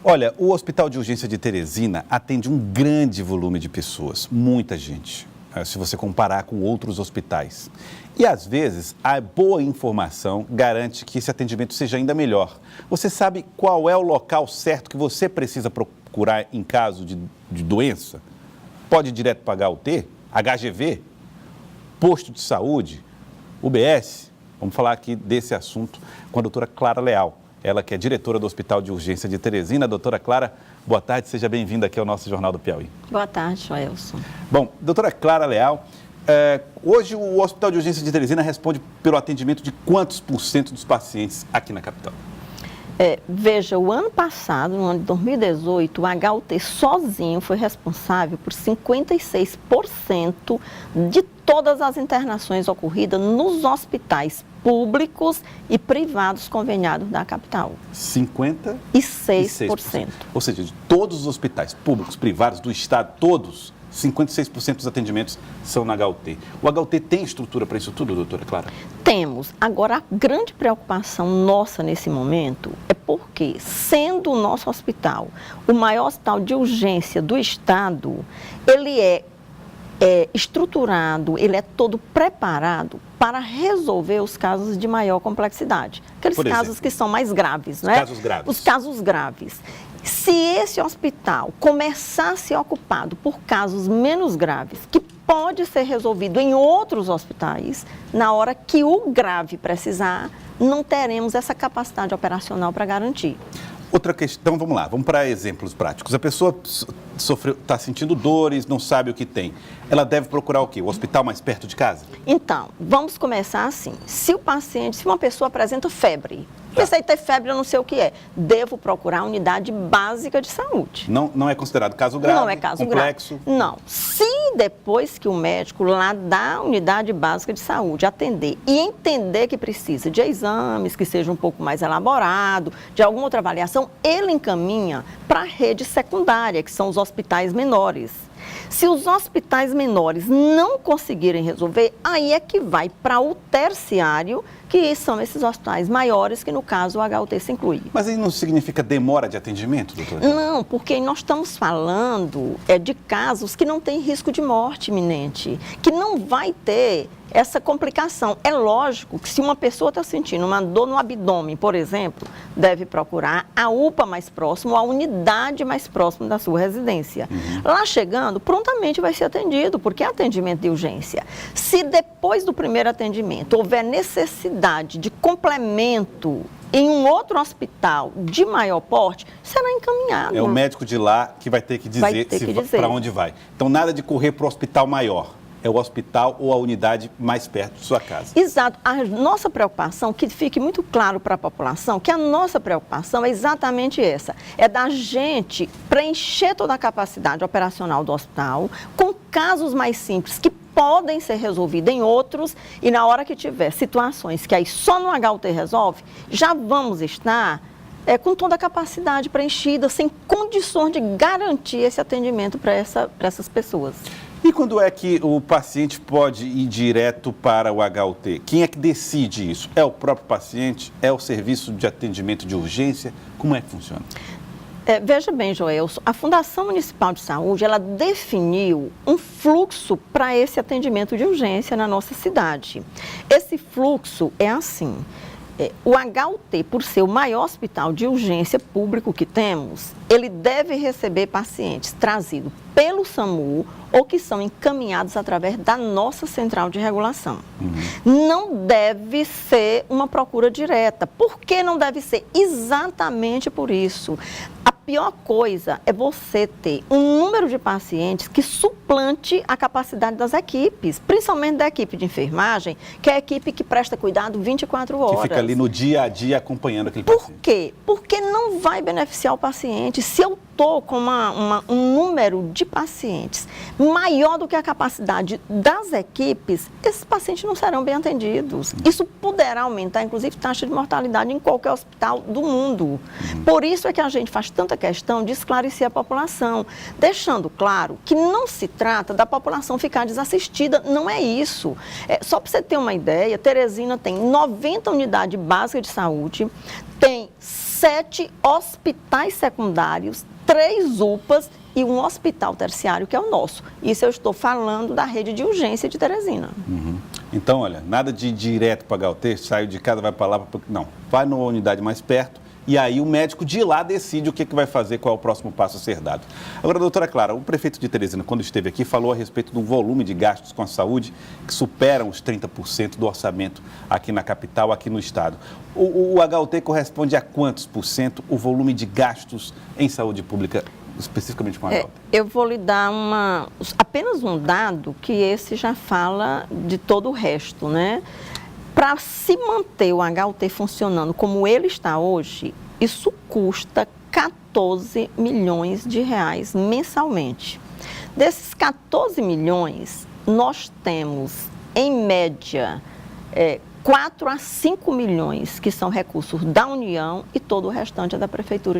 Olha, o Hospital de Urgência de Teresina atende um grande volume de pessoas, muita gente, se você comparar com outros hospitais. E, às vezes, a boa informação garante que esse atendimento seja ainda melhor. Você sabe qual é o local certo que você precisa procurar em caso de doença? Pode ir direto para HUT, HGV, posto de saúde, UBS? Vamos falar aqui desse assunto com a doutora Clara Leal. Ela que é diretora do Hospital de Urgência de Teresina. Doutora Clara, boa tarde, seja bem-vinda aqui ao nosso Jornal do Piauí. Boa tarde, Joelson. Bom, doutora Clara Leal, hoje o Hospital de Urgência de Teresina responde pelo atendimento de quantos % dos pacientes aqui na capital? Veja, o ano passado, no ano de 2018, o HUT sozinho foi responsável por 56% de todas as internações ocorridas nos hospitais públicos e privados conveniados da capital. 56%. Ou seja, de todos os hospitais públicos, privados do estado, todos, 56% dos atendimentos são na HUT. O HUT tem estrutura para isso tudo, doutora Clara? Temos. Agora, a grande preocupação nossa nesse momento é porque, sendo o nosso hospital o maior hospital de urgência do estado, ele é estruturado, ele é todo preparado para resolver os casos de maior complexidade. Aqueles casos que são mais graves, né? Casos graves. Os casos graves. Se esse hospital começar a ser ocupado por casos menos graves, que pode ser resolvido em outros hospitais, na hora que o grave precisar, não teremos essa capacidade operacional para garantir. Outra questão, vamos lá, vamos para exemplos práticos. A pessoa está sentindo dores, não sabe o que tem. Ela deve procurar o quê? O hospital mais perto de casa? Então, vamos começar assim. Se uma pessoa apresenta febre, pensei ter febre, eu não sei o que é, devo procurar a unidade básica de saúde. Não é considerado caso grave? Não é caso complexo? Grave. Não. Se depois que o médico lá da unidade básica de saúde atender e entender que precisa de exames, que seja um pouco mais elaborado, de alguma outra avaliação, ele encaminha para a rede secundária, que são os hospitais menores. Se os hospitais menores não conseguirem resolver, aí é que vai para o terciário, que são esses hospitais maiores, que no caso o HUT se inclui. Mas aí não significa demora de atendimento, doutora? Não, porque nós estamos falando de casos que não têm risco de morte iminente, que não vai ter essa complicação. É lógico que se uma pessoa está sentindo uma dor no abdômen, por exemplo, deve procurar a UPA mais próxima, a unidade mais próxima da sua residência. Lá chegando, prontamente vai ser atendido, porque é atendimento de urgência. Se depois do primeiro atendimento houver necessidade de complemento em um outro hospital de maior porte, será encaminhado. É o médico de lá que vai ter que dizer para onde vai. Então, nada de correr para o hospital maior. É o hospital ou a unidade mais perto de sua casa. Exato. A nossa preocupação, que fique muito claro para a população, que a nossa preocupação é exatamente essa. É da gente preencher toda a capacidade operacional do hospital com casos mais simples que podem ser resolvidos em outros e na hora que tiver situações que aí só no HUT resolve, já vamos estar com toda a capacidade preenchida, sem condições de garantir esse atendimento para essas pessoas. E quando é que o paciente pode ir direto para o HUT? Quem é que decide isso? É o próprio paciente? É o serviço de atendimento de urgência? Como é que funciona? Veja bem, Joelson, a Fundação Municipal de Saúde, ela definiu um fluxo para esse atendimento de urgência na nossa cidade. Esse fluxo é assim. O HUT, por ser o maior hospital de urgência público que temos, ele deve receber pacientes trazidos pelo SAMU ou que são encaminhados através da nossa central de regulação. Não deve ser uma procura direta. Por que não deve ser? Exatamente por isso. A pior coisa é você ter um número de pacientes que suplante a capacidade das equipes, principalmente da equipe de enfermagem, que é a equipe que presta cuidado 24 horas. Que fica ali no dia a dia acompanhando aquele paciente. Por quê? Porque não vai beneficiar o paciente. Se eu estou com um número de pacientes maior do que a capacidade das equipes, esses pacientes não serão bem atendidos. Isso poderá aumentar, inclusive, taxa de mortalidade em qualquer hospital do mundo. Por isso é que a gente faz tanta questão de esclarecer a população, deixando claro que não se trata da população ficar desassistida, não é isso. Só para você ter uma ideia, Teresina tem 90 unidades básicas de saúde, tem 7 hospitais secundários, 3 UPAs e um hospital terciário, que é o nosso. Isso eu estou falando da rede de urgência de Teresina. Uhum. Então, olha, nada de ir direto para a HUT, saiu de casa, vai para lá, não. Vai numa unidade mais perto e aí o médico de lá decide o que vai fazer, qual é o próximo passo a ser dado. Agora, doutora Clara, o prefeito de Teresina, quando esteve aqui, falou a respeito do volume de gastos com a saúde que superam os 30% do orçamento aqui na capital, aqui no estado. O HUT corresponde a quantos por cento o volume de gastos em saúde pública, especificamente com a HUT? Eu vou lhe dar apenas um dado, que esse já fala de todo o resto, né? Para se manter o HUT funcionando como ele está hoje, isso custa 14 milhões de reais mensalmente. Desses 14 milhões, nós temos, em média, 4 a 5 milhões que são recursos da União e todo o restante é da Prefeitura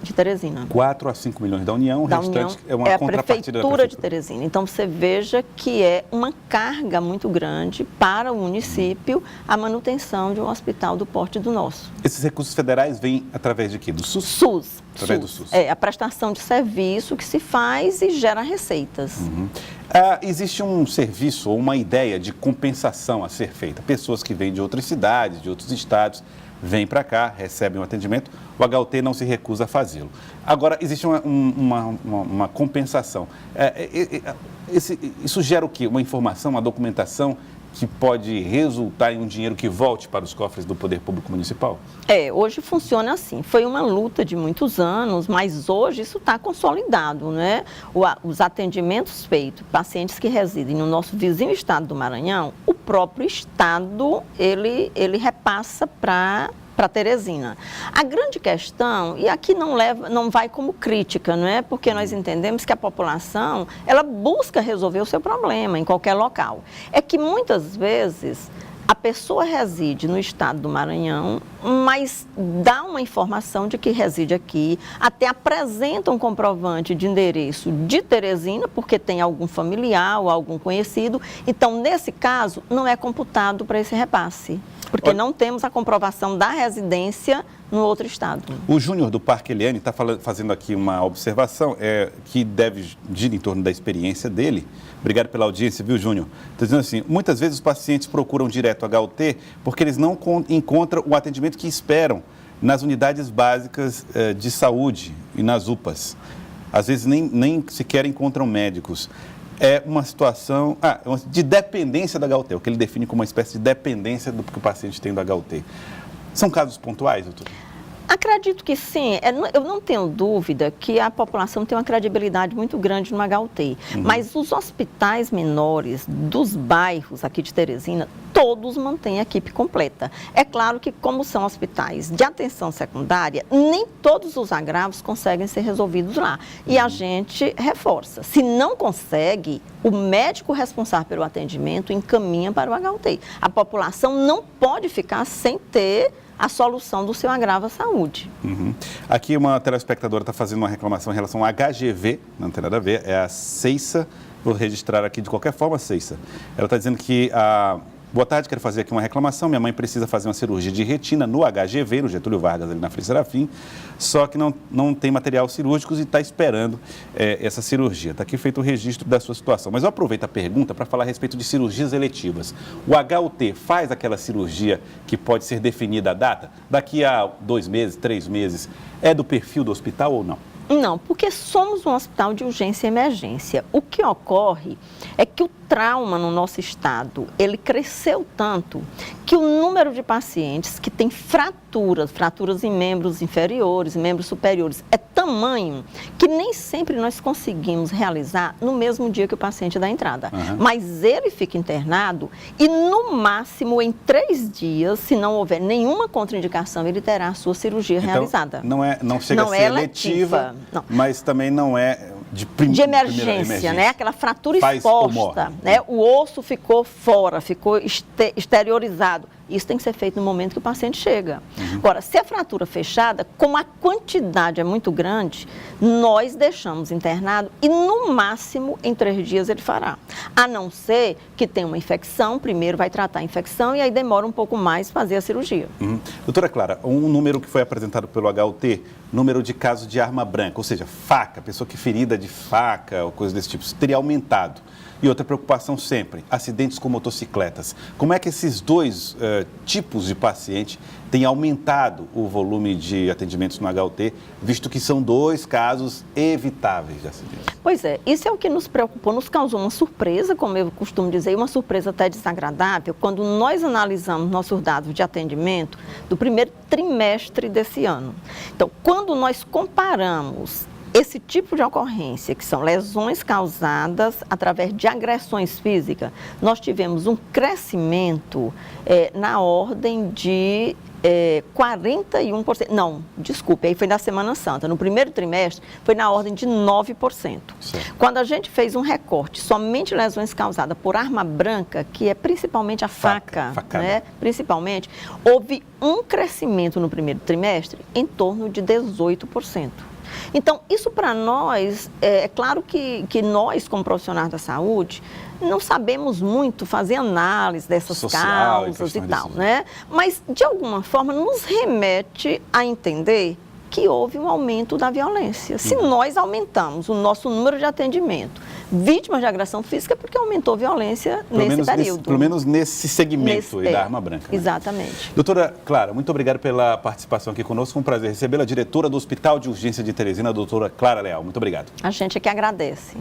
de Teresina. 4 a 5 milhões da União, o restante é uma contrapartida da Prefeitura de Teresina. Então, você veja que é uma carga muito grande para o município a manutenção de um hospital do porte do nosso. Esses recursos federais vêm através de quê? Do SUS? SUS. Através do SUS. É a prestação de serviço que se faz e gera receitas. Uhum. Existe um serviço ou uma ideia de compensação a ser feita. Pessoas que vêm de outras cidades, de outros estados, vêm para cá, recebem um atendimento, o HUT não se recusa a fazê-lo. Agora, existe uma compensação. Isso gera o quê? Uma informação, uma documentação que pode resultar em um dinheiro que volte para os cofres do Poder Público Municipal? Hoje funciona assim. Foi uma luta de muitos anos, mas hoje isso está consolidado, né? Os atendimentos feitos, pacientes que residem no nosso vizinho estado do Maranhão, o próprio estado, ele repassa para Teresina. A grande questão, e aqui não vai como crítica, não é? Porque nós entendemos que a população, ela busca resolver o seu problema em qualquer local. É que muitas vezes a pessoa reside no estado do Maranhão, mas dá uma informação de que reside aqui, até apresenta um comprovante de endereço de Teresina, porque tem algum familiar ou algum conhecido. Então, nesse caso, não é computado para esse repasse, porque não temos a comprovação da residência no outro estado. O Júnior do Parque Eliane está fazendo aqui uma observação que deve girar em torno da experiência dele. Obrigado pela audiência, viu, Júnior? Está dizendo assim, muitas vezes os pacientes procuram direto a HUT porque eles não encontram o atendimento que esperam nas unidades básicas de saúde e nas UPAs. Às vezes nem sequer encontram médicos. É uma situação de dependência da HUT, o que ele define como uma espécie de dependência do que o paciente tem do HUT. São casos pontuais, doutor? Acredito que sim. Eu não tenho dúvida que a população tem uma credibilidade muito grande no HUT. Mas os hospitais menores dos bairros aqui de Teresina, todos mantêm a equipe completa. É claro que, como são hospitais de atenção secundária, nem todos os agravos conseguem ser resolvidos lá. E a gente reforça. Se não consegue, o médico responsável pelo atendimento encaminha para o HUT. A população não pode ficar sem ter a solução do seu agravo à saúde. Aqui uma telespectadora está fazendo uma reclamação em relação ao HGV, não tem nada a ver, é a Ceissa, vou registrar aqui de qualquer forma, Ceissa. Ela está dizendo que boa tarde, quero fazer aqui uma reclamação. Minha mãe precisa fazer uma cirurgia de retina no HGV, no Getúlio Vargas, ali na Frei Serafim, só que não tem material cirúrgico e está esperando essa cirurgia. Está aqui feito o registro da sua situação. Mas eu aproveito a pergunta para falar a respeito de cirurgias eletivas. O HUT faz aquela cirurgia que pode ser definida a data? Daqui a 2 meses, 3 meses, é do perfil do hospital ou não? Não, porque somos um hospital de urgência e emergência. O que ocorre é que o trauma no nosso estado, ele cresceu tanto que o número de pacientes que têm fraturas em membros inferiores, membros superiores, é tamanho que nem sempre nós conseguimos realizar no mesmo dia que o paciente dá entrada. Mas ele fica internado e, no máximo, em 3 dias, se não houver nenhuma contraindicação, ele terá a sua cirurgia realizada. Não chega a ser eletiva, mas também não é de emergência, né? Aquela fratura exposta, né? O osso ficou fora, ficou exteriorizado. Isso tem que ser feito no momento que o paciente chega. Agora, se a fratura fechada, como a quantidade é muito grande, nós deixamos internado e no máximo em 3 dias ele fará. A não ser que tenha uma infecção, primeiro vai tratar a infecção e aí demora um pouco mais fazer a cirurgia. Doutora Clara, um número que foi apresentado pelo HUT, número de casos de arma branca, ou seja, faca, pessoa que ferida de faca ou coisa desse tipo, teria aumentado. E outra preocupação sempre, acidentes com motocicletas. Como é que esses dois tipos de paciente têm aumentado o volume de atendimentos no HUT, visto que são 2 casos evitáveis de acidentes? Pois é, isso é o que nos preocupou, nos causou uma surpresa, como eu costumo dizer, uma surpresa até desagradável, quando nós analisamos nossos dados de atendimento do primeiro trimestre desse ano. Então, quando nós comparamos esse tipo de ocorrência, que são lesões causadas através de agressões físicas, nós tivemos um crescimento na ordem de 41%. Não, desculpe, aí foi na Semana Santa. No primeiro trimestre, foi na ordem de 9%. Certo. Quando a gente fez um recorte, somente lesões causadas por arma branca, que é principalmente a faca, né? Principalmente, houve um crescimento no primeiro trimestre em torno de 18%. Então, isso para nós, é claro que nós, como profissionais da saúde, não sabemos muito fazer análise dessas causas e tal, né? Mas, de alguma forma, nos remete a entender que houve um aumento da violência. Se nós aumentamos o nosso número de atendimento, vítimas de agressão física, é porque aumentou a violência nesse período. Pelo menos nesse segmento da arma branca. Né? Exatamente. Doutora Clara, muito obrigado pela participação aqui conosco. Foi um prazer recebê-la, diretora do Hospital de Urgência de Teresina, a doutora Clara Leal. Muito obrigado. A gente é que agradece.